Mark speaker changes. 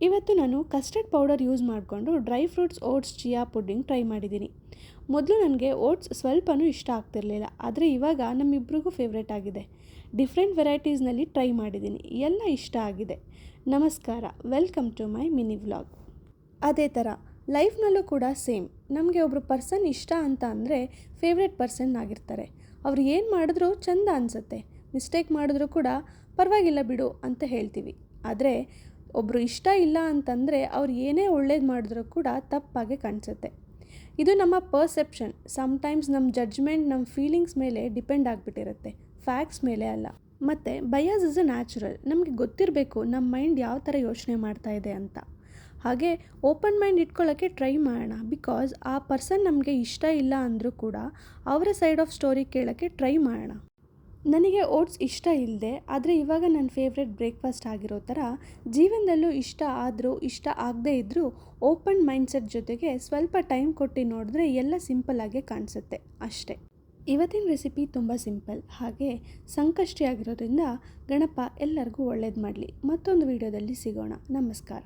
Speaker 1: ಇವತ್ತು ನಾನು custard powder use ಮಾಡಿಕೊಂಡು dry fruits oats chia pudding try ಮಾಡಿದ್ದೀನಿ. ಮೊದಲು ನನಗೆ ಓಟ್ಸ್ ಸ್ವಲ್ಪನೂ ಇಷ್ಟ ಆಗ್ತಿರಲಿಲ್ಲ, ಆದರೆ ಇವಾಗ ನಮ್ಮಿಬ್ರಿಗೂ ಫೇವ್ರೇಟ್ ಆಗಿದೆ. ಡಿಫ್ರೆಂಟ್ ವೆರೈಟೀಸ್ನಲ್ಲಿ ಟ್ರೈ ಮಾಡಿದ್ದೀನಿ, ಎಲ್ಲ ಇಷ್ಟ ಆಗಿದೆ. ನಮಸ್ಕಾರ, welcome to my mini vlog. ಅದೇ ಥರ ಲೈಫ್ನಲ್ಲೂ ಕೂಡ ಸೇಮ್, ನಮಗೆ ಒಬ್ಬರು ಪರ್ಸನ್ ಇಷ್ಟ ಅಂತ ಅಂದರೆ ಫೇವ್ರೇಟ್ ಪರ್ಸನ್ ಆಗಿರ್ತಾರೆ. ಅವ್ರು ಏನು ಮಾಡಿದ್ರೂ ಚೆಂದ ಅನಿಸುತ್ತೆ, ಮಿಸ್ಟೇಕ್ ಮಾಡಿದ್ರೂ ಕೂಡ ಪರವಾಗಿಲ್ಲ ಬಿಡು ಅಂತ ಹೇಳ್ತೀವಿ. ಆದರೆ ಒಬ್ಬರು ಇಷ್ಟ ಇಲ್ಲ ಅಂತಂದರೆ ಅವ್ರು ಏನೇ ಒಳ್ಳೇದು ಮಾಡಿದ್ರೂ ಕೂಡ ತಪ್ಪಾಗೆ ಕಾಣಿಸುತ್ತೆ. ಇದು ನಮ್ಮ ಪರ್ಸೆಪ್ಷನ್. ಸಮ್ಟೈಮ್ಸ್ ನಮ್ಮ ಜಡ್ಜ್ಮೆಂಟ್ ನಮ್ಮ ಫೀಲಿಂಗ್ಸ್ ಮೇಲೆ ಡಿಪೆಂಡ್ ಆಗಿಬಿಟ್ಟಿರುತ್ತೆ, ಫ್ಯಾಕ್ಟ್ಸ್ ಮೇಲೆ ಅಲ್ಲ. ಮತ್ತು ಬಯಾಸ್ ಇಸ್ ಅ ನ್ಯಾಚುರಲ್. ನಮಗೆ ಗೊತ್ತಿರಬೇಕು ನಮ್ಮ ಮೈಂಡ್ ಯಾವ ಥರ ಯೋಚನೆ ಮಾಡ್ತಾ ಇದೆ ಅಂತ. ಹಾಗೆ ಓಪನ್ ಮೈಂಡ್ ಇಟ್ಕೊಳ್ಳೋಕ್ಕೆ ಟ್ರೈ ಮಾಡೋಣ. ಬಿಕಾಸ್ ಆ ಪರ್ಸನ್ ನಮಗೆ ಇಷ್ಟ ಇಲ್ಲ ಅಂದರೂ ಕೂಡ ಅವರ ಸೈಡ್ ಆಫ್ ಸ್ಟೋರಿ ಕೇಳೋಕ್ಕೆ ಟ್ರೈ ಮಾಡೋಣ. ನನಗೆ ಓಟ್ಸ್ ಇಷ್ಟ ಇಲ್ಲದೆ, ಆದರೆ ಇವಾಗ ನನ್ನ ಫೇವ್ರೆಟ್ ಬ್ರೇಕ್ಫಾಸ್ಟ್ ಆಗಿರೋ ಥರ ಜೀವನದಲ್ಲೂ ಇಷ್ಟ ಆದರೂ ಇಷ್ಟ ಆಗದೇ ಇದ್ದರೂ ಓಪನ್ ಮೈಂಡ್ಸೆಟ್ ಜೊತೆಗೆ ಸ್ವಲ್ಪ ಟೈಮ್ ಕೊಟ್ಟು ನೋಡಿದ್ರೆ ಎಲ್ಲ ಸಿಂಪಲ್ಲಾಗೆ ಕಾಣಿಸುತ್ತೆ ಅಷ್ಟೇ. ಇವತ್ತಿನ ರೆಸಿಪಿ ತುಂಬ ಸಿಂಪಲ್, ಹಾಗೆ ಸಂಕಷ್ಟಿ ಆಗಿರೋದ್ರಿಂದ ಗಣಪ ಎಲ್ಲರಿಗೂ ಒಳ್ಳೇದು ಮಾಡಲಿ. ಮತ್ತೊಂದು ವಿಡಿಯೋದಲ್ಲಿ ಸಿಗೋಣ. ನಮಸ್ಕಾರ.